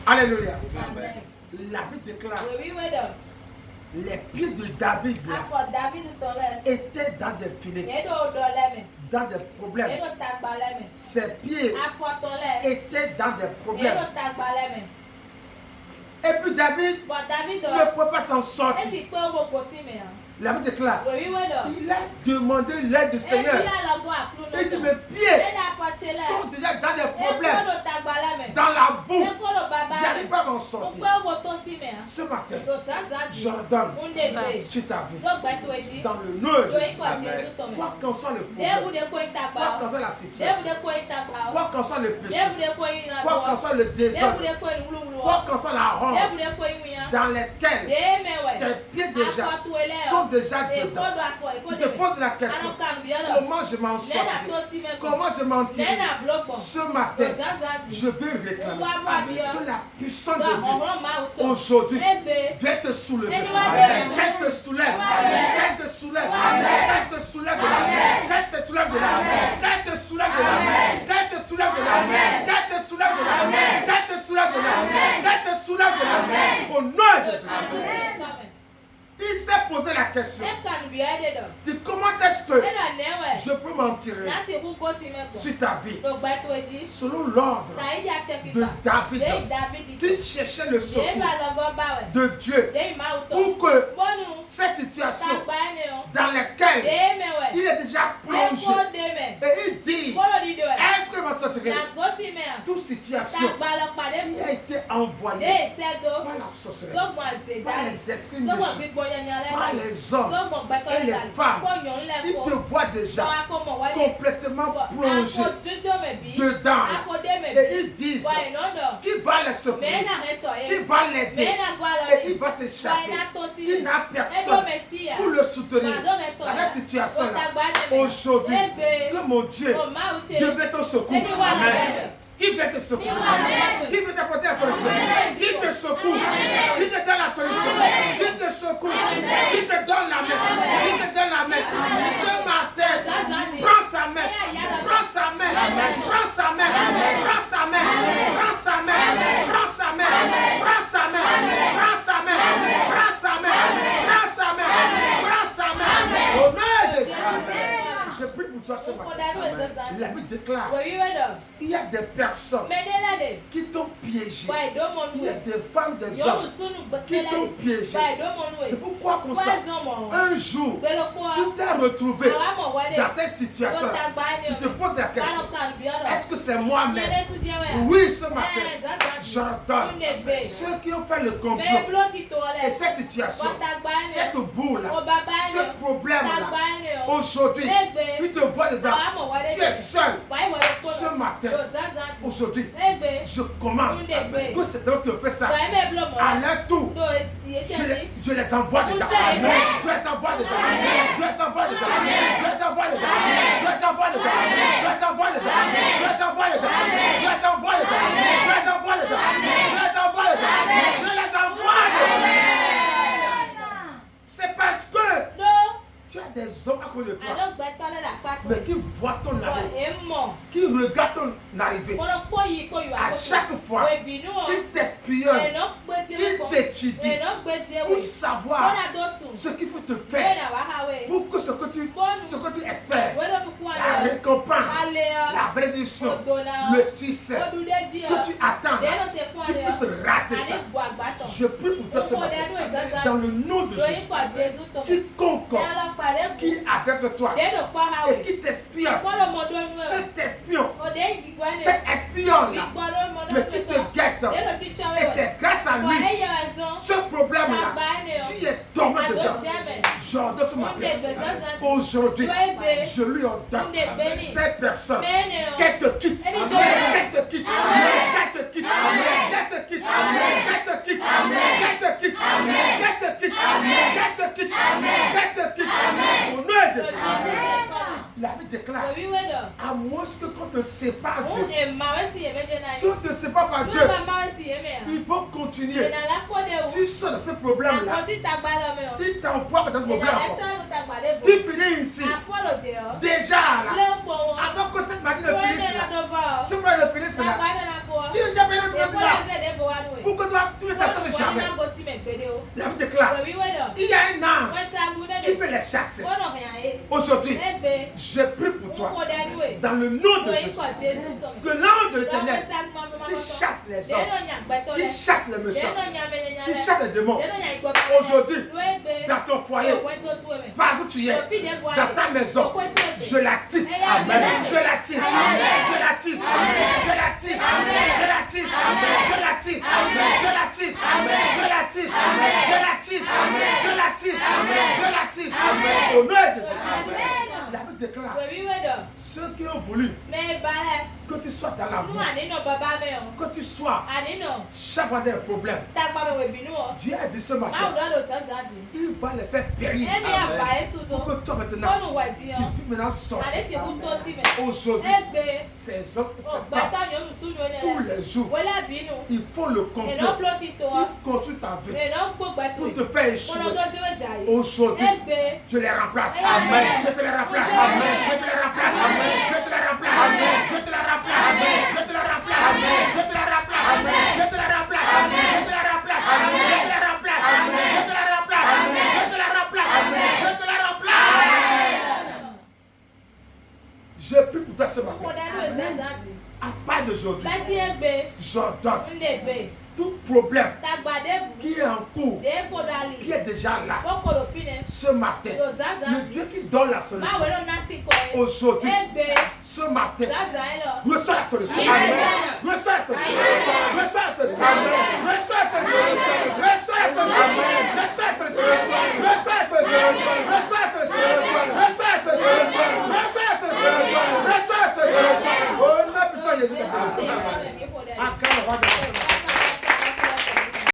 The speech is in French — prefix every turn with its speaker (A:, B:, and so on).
A: Alléluia.
B: Amen.
A: La Bible déclare
B: We read them.
A: les pieds de David
B: Afọ David tọlẹ.
A: étaient dans des filets,
B: Yéé tó dọlẹ mi.
A: dans des problèmes.
B: Yéé tó tagbalẹ mi.
A: Ses pieds
B: Afọ tọlẹ.
A: étaient dans des
B: Yéé
A: problèmes.
B: tó tagbalẹ mi.
A: Et puis David
B: Bọ̀ David
A: ne
B: dọ̀.
A: peut pas s'en
B: Ẹ
A: sortir.
B: sì pé owó kò sí mi hàn.
A: La Bible déclare,
B: We read them.
A: il a demandé l'aide du
B: Ebi
A: Seigneur.
B: alọ́gbọ́n àkúrò
A: Il dit,
B: lọ́tọ̀.
A: mes pieds
B: Yéé dà fọ̀tsẹ̀
A: sont
B: lẹ̀.
A: déjà dans des
B: Ekó
A: problèmes,
B: ló tagbalẹ mi.
A: dans la boue.
B: Ekó ló bàbá
A: J'arrive
B: mi.
A: pas à m'en
B: Mo
A: sortir.
B: pé owó tó sí mi hàn.
A: Ce matin,
B: Lòsàzà di.
A: j'ordonne
B: Ndégbé.
A: sur ta vie,
B: Tó gbẹ́tò èjì.
A: dans le nom de
B: Tó
A: Jésus,
B: ikọ̀ Jésù tó mi.
A: quoi qu'en soit le
B: Déwù
A: problème,
B: dé kó ìtàgbà
A: quoi
B: ọ́.
A: qu'en soit la
B: Déwù
A: situation,
B: dé kó ìtàgbà ọ́.
A: quoi qu'en soit le péché,
B: Déwù dé kó ìrìnàjò
A: quoi qu'en
B: ọ́.
A: soit le
B: Déwù
A: désordre,
B: dé kó ìwúlúwúlú
A: quoi
B: ọ́.
A: qu'en soit la honte
B: Déwù dé kó ìwìyàn.
A: dans lesquelles
B: Démẹ̀wẹ̀.
A: tes pieds déjà
B: Afọ́tú ẹlẹ́ ọ́.
A: sont déjà dedans.
B: Èkó ló afọ èkó
A: Tu
B: dé
A: te
B: mi.
A: poses la question,
B: Alọ́kànú bí ọlọ́.
A: comment je m'en
B: Lẹ́nà
A: sortirai?
B: tó sí mẹ́kọ̀ọ́.
A: Comment je m'en
B: Lẹ́nà
A: tirerai?
B: blọ́gbọ̀n.
A: Ce matin,
B: Lòsàzà di.
A: je vais réclamer que la puissance de Dieu
B: Ọ̀rọ̀ máa wù tó.
A: aujourd'hui
B: Égbé.
A: Dieu te soulève.
B: Amen. Amen.
A: Qu'elle te soulève.
B: Amen.
A: Qu'elle te soulève.
B: Amen.
A: Qu'elle te soulève de la Qu'elle te soulève de la Qu'elle te soulève de la Qu'elle te soulève de la Qu'elle te soulève de la Qu'elle te soulève de la Qu'elle te soulève de la au nom de Jésus.
B: Amen.
A: Il s'est posé la question
B: Ekanu bi ɛde dɔ.
A: de comment est-ce que
B: Ɛna nɛwɛ.
A: je peux m'en tirer
B: Nasi ku kosi mɛ
A: sur
B: kɔ.
A: ta vie
B: Lɔgbɛ to edzi.
A: selon l'ordre
B: Ta yi ya cɛ
A: de
B: kita.
A: David
B: Deyi David
A: qui
B: ito.
A: cherchait le
B: Deyi
A: secours
B: ba lɔgɔ ba wɛ.
A: de Dieu
B: Deyi ma wutɔ.
A: pour que
B: Bɔnu.
A: ces situations
B: Tagba ɛnɛ o.
A: dans lesquelles
B: Deyi mɛ wɛ.
A: il est déjà plongé
B: Ɛkó de mɛ.
A: et il dit
B: Kolo di do wɛ.
A: est-ce que ma sortirai
B: Na gosi mɛ a.
A: toute situation
B: Tagba lɔkpa de
A: qui
B: ku.
A: a été envoyée
B: Deyi sɛ do.
A: par la sorcellerie,
B: Lɔgbɔn aze
A: par
B: dali.
A: les esprits
B: Lɔgbɔn
A: méchants,
B: gbígbó yɛnyɛ
A: par
B: lɛ.
A: les hommes
B: Lɔgbɔn gbɛtɔ
A: et les
B: dali.
A: femmes.
B: Kó nyɔnu lɛ
A: Il
B: kó.
A: te voit déjà
B: Sɔ akɔ mɔ wɛ de.
A: complètement plongé
B: Ako dodo mɛ bi.
A: dedans
B: Ako de mɛ
A: et
B: bi.
A: ils disent
B: Wa inɔdɔ.
A: qui va les secourir,
B: Mɛna mɛ sɔ ye.
A: qui va l'aider
B: Mɛna gbɔ alɔ
A: et il
B: ye.
A: va
B: Wa
A: s'échapper.
B: ina to si.
A: Il n'a
B: Edo
A: personne
B: mɛ ti ya.
A: pour le soutenir
B: Mado mɛ sɔ
A: dans
B: ya.
A: la situation
B: O
A: là.
B: tagba de mɛ.
A: Aujourd'hui,
B: Egbe.
A: que mon Dieu
B: O ma uche.
A: devait te secourir.
B: Eni wa la bɛ.
A: Qui vient te secourir?
B: Amen.
A: Qui veut t'apporter la solution? Qui te secoue? Qui te donne la solution? Qui te secoue? Qui te donne la main? Qui te donne la main? Ce matin, prends sa main. Prends sa main. Prends sa main. Prends sa main. Prends sa main. Prends sa main. Prends sa main. Prends sa main. Prends sa main. Prends sa main. Prends sa main. Au nom de Jésus. Je prie pour toi ce matin. La Bible déclare il y a des personnes qui t'ont piégé. Il y a des femmes, des hommes qui t'ont piégé. C'est pourquoi comme ça, un jour, tu t'es retrouvé dans cette situation. Tu te poses la question, est-ce que c'est moi-même? Oui, ce matin, j'entends ceux qui ont fait le complot et cette situation, cette boule-là, ce problème-là, aujourd'hui, tu te vois dedans, tu es seul. Ce matin, aujourd'hui, je commande que c'est eux qui ont fait ça. À leur tour, je les envoie dedans. Je les envoie dedans. Je les envoie dedans. Je les envoie dedans. Je les envoie dedans. Je les envoie dedans. Je les envoie dedans. Je les envoie dedans. Je les envoie dedans. Je les envoie dedans. Je les envoie dedans. C'est parce que tu as des hommes à côté de toi, mais qui voient ton arrivée, qui regardent ton arrivée. À chaque fois, ils t'espionnent, ils t'étudient pour savoir ce qu'il faut te faire pour que ce que tu espères, la récompense, la bénédiction, le succès que tu attends, tu puisses rater ça. Je prie pour toi ce matin, dans le nom de Jésus, quiconque qui est avec toi et qui t'espionne, cet espion, cet espion-là, mais qui te guette, et c'est grâce à lui, ce problème-là, tu es tombé dedans. J'ordonne ce matin, aujourd'hui, je lui ordonne, cette personne, qu'elle te quitte, qu'elle te quitte, qu'elle te quitte, qu'elle te quitte, qu'elle te quitte, qu'elle te quitte, qu'elle te quitte, qu'elle te quitte, qu'elle te quitte, au nom de Jésus. La Bible déclare, à moins que quand on te sépare d'eux, si on te sépare par deux, ils vont continuer. Tu sors de ce problème-là, il t'envoie dans le problème. Tu finis ici. Déjà là, avant que cette matinée ne finisse là, ce problème ne finisse là, il y a bien un problème là. Pour que toi, tu ne t'attends jamais. La Bible déclare, il y a un âme qui peut les chasser. Aujourd'hui, je prie pour toi, dans le nom de Jésus, que l'ange de l'Éternel qui chasse les hommes, qui chasse les méchants, qui chasse les démons, aujourd'hui, dans ton foyer, partout où tu es, dans ta maison, je la tire. Je la tire. Je la tire. Je la tire. Je la tire. Je la tire. Je la tire. Je la tire. Je la tire. Je la tire. Je la tire. Au nom de Jésus. La Bible déclare, ceux qui ont voulu que tu sois dans l'amour, que tu sois chaque fois des problèmes, Dieu a dit ce matin, il va les faire périr. Pour que toi maintenant, tu puisses maintenant sortir. Aujourd'hui, ces hommes, tous les jours, il faut le complot. Ils construisent ta vie pour te faire échouer. Aujourd'hui, je les remplace. Amen. Je te les remplace. Amen. Je te les remplace. Amen. Je te les remplace. Amen. Je te les remplace. Amen. Je te les remplace. Amen. Je te les remplace. Amen. Je te les remplace. Amen. Je te les remplace. Amen. Je te les remplace. Amen. Je te les remplace. Amen. Je te les remplace. Amen. Je te les remplace. Je prie pour toi ce matin. À part d'aujourd'hui, j'ordonne tout problème qui est en cours, qui est déjà là, ce matin, le Dieu qui donne la solution, aujourd'hui, ce matin, reçois la solution. Reçois la solution. Reçois la solution.